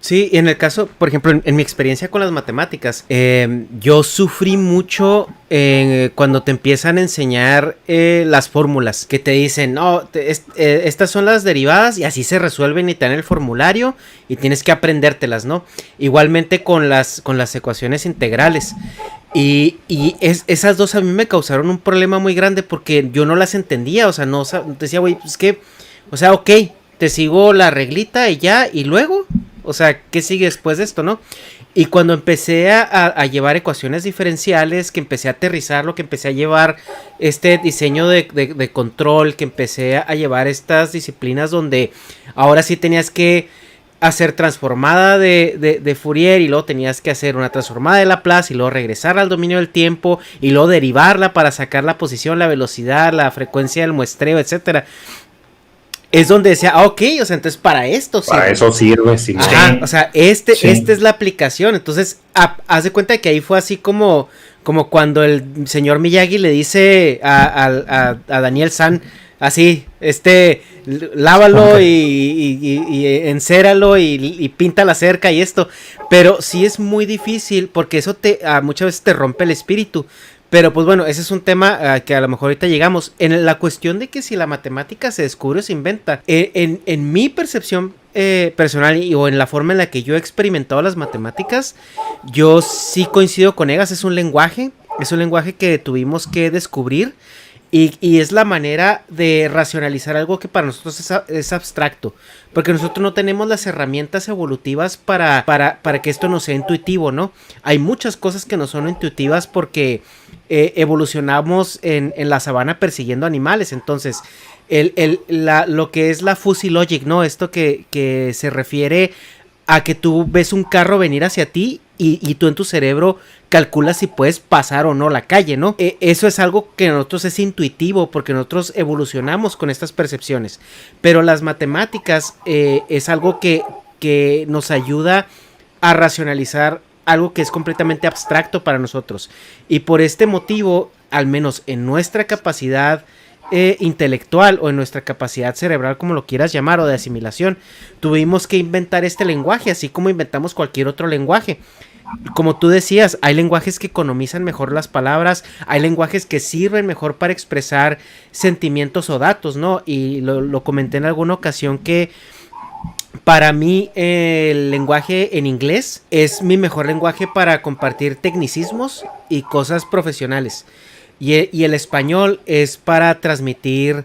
Sí, y en el caso, por ejemplo, en mi experiencia con las matemáticas, yo sufrí mucho cuando te empiezan a enseñar las fórmulas, que te dicen, no, estas son las derivadas y así se resuelven y te dan el formulario y tienes que aprendértelas, ¿no? Igualmente con las ecuaciones integrales. Esas dos a mí me causaron un problema muy grande porque yo no las entendía, o sea, no decía, güey, pues que, o sea, ok, te sigo la reglita y ya, y luego, o sea, ¿qué sigue después de esto, no? Y cuando empecé a llevar ecuaciones diferenciales, que empecé a aterrizarlo, que empecé a llevar este diseño de control, que empecé a llevar estas disciplinas donde ahora sí tenías que hacer transformada de Fourier y luego tenías que hacer una transformada de Laplace y luego regresar al dominio del tiempo y luego derivarla para sacar la posición, la velocidad, la frecuencia del muestreo, etcétera. Es donde decía, ok, o sea, entonces para esto sirve. Para eso sirve, sí. Ajá, o sea, esta es la aplicación. Entonces, haz de cuenta que ahí fue así como cuando el señor Miyagi le dice a Daniel San, así, lávalo y encéralo y pinta la cerca y esto. Pero sí es muy difícil porque eso muchas veces te rompe el espíritu. Pero pues bueno, ese es un tema que a lo mejor ahorita llegamos. En la cuestión de que si la matemática se descubre o se inventa, en mi percepción personal o en la forma en la que yo he experimentado las matemáticas, yo sí coincido con Egas, es un lenguaje que tuvimos que descubrir. Y es la manera de racionalizar algo que para nosotros es abstracto. Porque nosotros no tenemos las herramientas evolutivas para que esto nos sea intuitivo, ¿no? Hay muchas cosas que no son intuitivas porque evolucionamos en la sabana persiguiendo animales. Entonces, lo que es la fuzzy logic, ¿no? Esto que se refiere a que tú ves un carro venir hacia ti y tú en tu cerebro calculas si puedes pasar o no la calle, ¿no? Eso es algo que nosotros es intuitivo porque nosotros evolucionamos con estas percepciones. Pero las matemáticas es algo que nos ayuda a racionalizar algo que es completamente abstracto para nosotros. Y por este motivo, al menos en nuestra capacidad intelectual o en nuestra capacidad cerebral, como lo quieras llamar, o de asimilación, tuvimos que inventar este lenguaje, así como inventamos cualquier otro lenguaje. Como tú decías, hay lenguajes que economizan mejor las palabras, hay lenguajes que sirven mejor para expresar sentimientos o datos, ¿no? Y lo comenté en alguna ocasión que para mí el lenguaje en inglés es mi mejor lenguaje para compartir tecnicismos y cosas profesionales. Y el español es para transmitir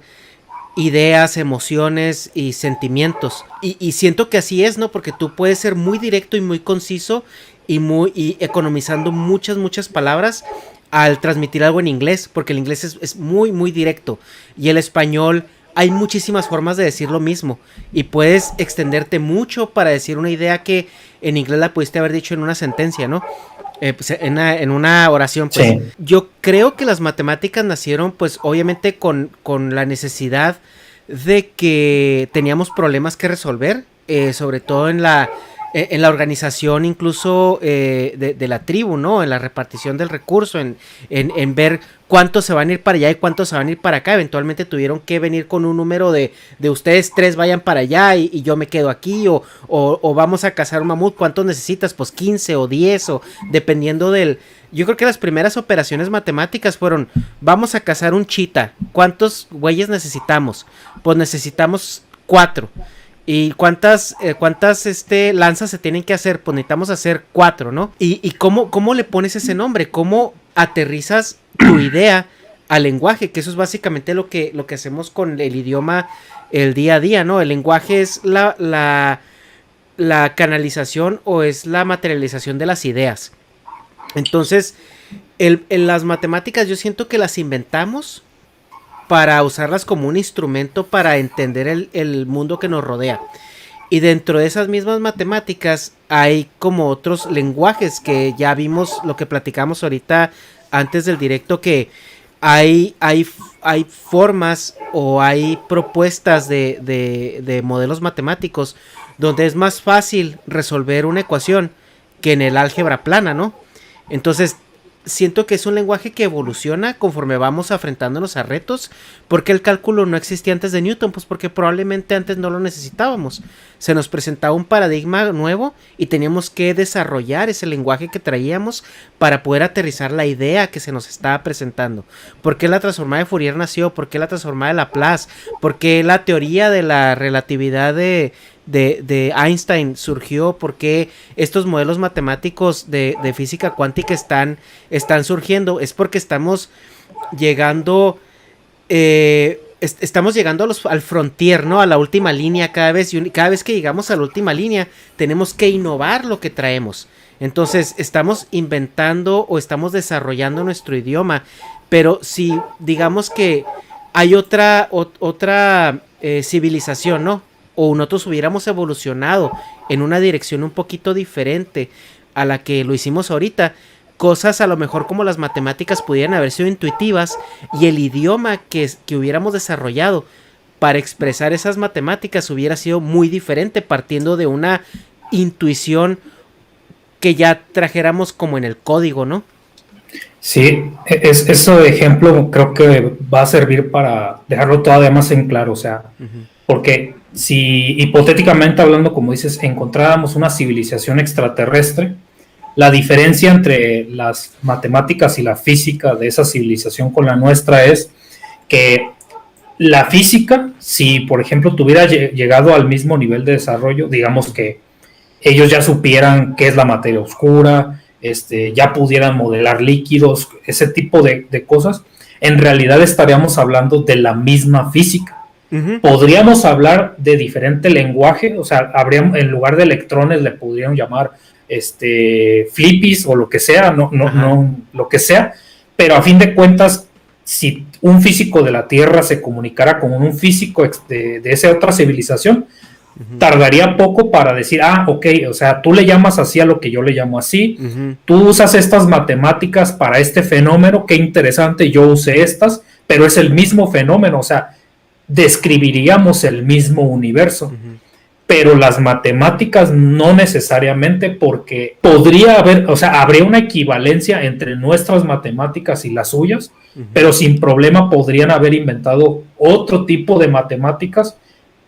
ideas, emociones y sentimientos. Y siento que así es, ¿no? Porque tú puedes ser muy directo y muy conciso y economizando muchas palabras al transmitir algo en inglés, porque el inglés es muy, muy directo. Y el español hay muchísimas formas de decir lo mismo. Y puedes extenderte mucho para decir una idea que en inglés la pudiste haber dicho en una sentencia, ¿no? Pues en una oración, pues. Sí. Yo creo que las matemáticas nacieron, pues, obviamente con la necesidad de que teníamos problemas que resolver, sobre todo en la organización incluso de la tribu, ¿no? En la repartición del recurso, en ver cuántos se van a ir para allá y cuántos se van a ir para acá. Eventualmente tuvieron que venir con un número de ustedes 3 vayan para allá y yo me quedo aquí, o vamos a cazar un mamut, ¿cuántos necesitas? Pues 15 o 10, o dependiendo del... Yo creo que las primeras operaciones matemáticas fueron, vamos a cazar un chita, ¿cuántos güeyes necesitamos? Pues necesitamos 4. ¿Y cuántas lanzas se tienen que hacer? Pues necesitamos hacer 4, ¿no? ¿Y cómo le pones ese nombre? ¿Cómo aterrizas tu idea al lenguaje? Que eso es básicamente lo que hacemos con el idioma el día a día, ¿no? El lenguaje es la canalización o es la materialización de las ideas. Entonces, en las matemáticas yo siento que las inventamos para usarlas como un instrumento para entender el mundo que nos rodea. Y dentro de esas mismas matemáticas hay como otros lenguajes que ya vimos, lo que platicamos ahorita antes del directo, que hay formas o hay propuestas de modelos matemáticos donde es más fácil resolver una ecuación que en el álgebra plana, ¿no? Entonces, siento que es un lenguaje que evoluciona conforme vamos enfrentándonos a retos. ¿Por qué el cálculo no existía antes de Newton? Pues porque probablemente antes no lo necesitábamos. Se nos presentaba un paradigma nuevo y teníamos que desarrollar ese lenguaje que traíamos para poder aterrizar la idea que se nos estaba presentando. ¿Por qué la transformada de Fourier nació? ¿Por qué la transformada de Laplace? ¿Por qué la teoría de la relatividad de Einstein surgió? ¿Por qué estos modelos matemáticos de física cuántica están surgiendo? Es porque estamos llegando estamos llegando al frontier, ¿no? A la última línea cada vez, y cada vez que llegamos a la última línea tenemos que innovar lo que traemos. Entonces estamos inventando o estamos desarrollando nuestro idioma, pero si digamos que hay otra civilización, ¿no? O nosotros hubiéramos evolucionado en una dirección un poquito diferente a la que lo hicimos ahorita, cosas a lo mejor como las matemáticas pudieran haber sido intuitivas, y el idioma que hubiéramos desarrollado para expresar esas matemáticas hubiera sido muy diferente, partiendo de una intuición que ya trajéramos como en el código, ¿no? Sí, ese ejemplo creo que va a servir para dejarlo todavía más en claro, o sea, porque si hipotéticamente hablando, como dices, encontráramos una civilización extraterrestre, la diferencia entre las matemáticas y la física de esa civilización con la nuestra es que la física, si por ejemplo tuviera llegado al mismo nivel de desarrollo, digamos que ellos ya supieran qué es la materia oscura, ya pudieran modelar líquidos, ese tipo de cosas, en realidad estaríamos hablando de la misma física. Podríamos hablar de diferente lenguaje, o sea, en lugar de electrones le podrían llamar flippies o lo que sea, no lo que sea, pero a fin de cuentas, si un físico de la Tierra se comunicara con un físico de esa otra civilización, tardaría poco para decir, ok, o sea, tú le llamas así a lo que yo le llamo así, tú usas estas matemáticas para este fenómeno, qué interesante, yo usé estas, pero es el mismo fenómeno, o sea, describiríamos el mismo universo. Pero las matemáticas no necesariamente, porque podría haber, o sea, habría una equivalencia entre nuestras matemáticas y las suyas, pero sin problema podrían haber inventado otro tipo de matemáticas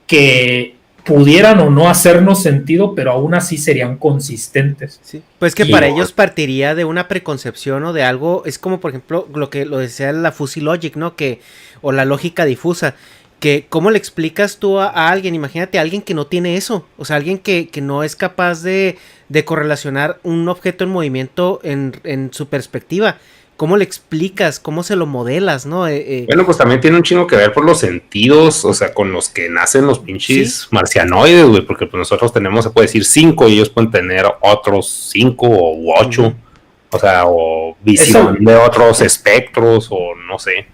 que pudieran o no hacernos sentido, pero aún así serían consistentes. Sí. Pues que para ellos partiría de una preconcepción o de algo, es como por ejemplo lo que lo decía la fuzzy logic, ¿no? O la lógica difusa. Que ¿cómo le explicas tú a alguien? Imagínate a alguien que no tiene eso. O sea, alguien que no es capaz de correlacionar un objeto en movimiento en su perspectiva. ¿Cómo le explicas? ¿Cómo se lo modelas? ¿No? Bueno, pues también tiene un chingo que ver por los sentidos, o sea, con los que nacen los pinches marcianoides, güey, porque pues nosotros tenemos, se puede decir 5 y ellos pueden tener otros 5 u 8, o sea, o visión de otros espectros, o no sé.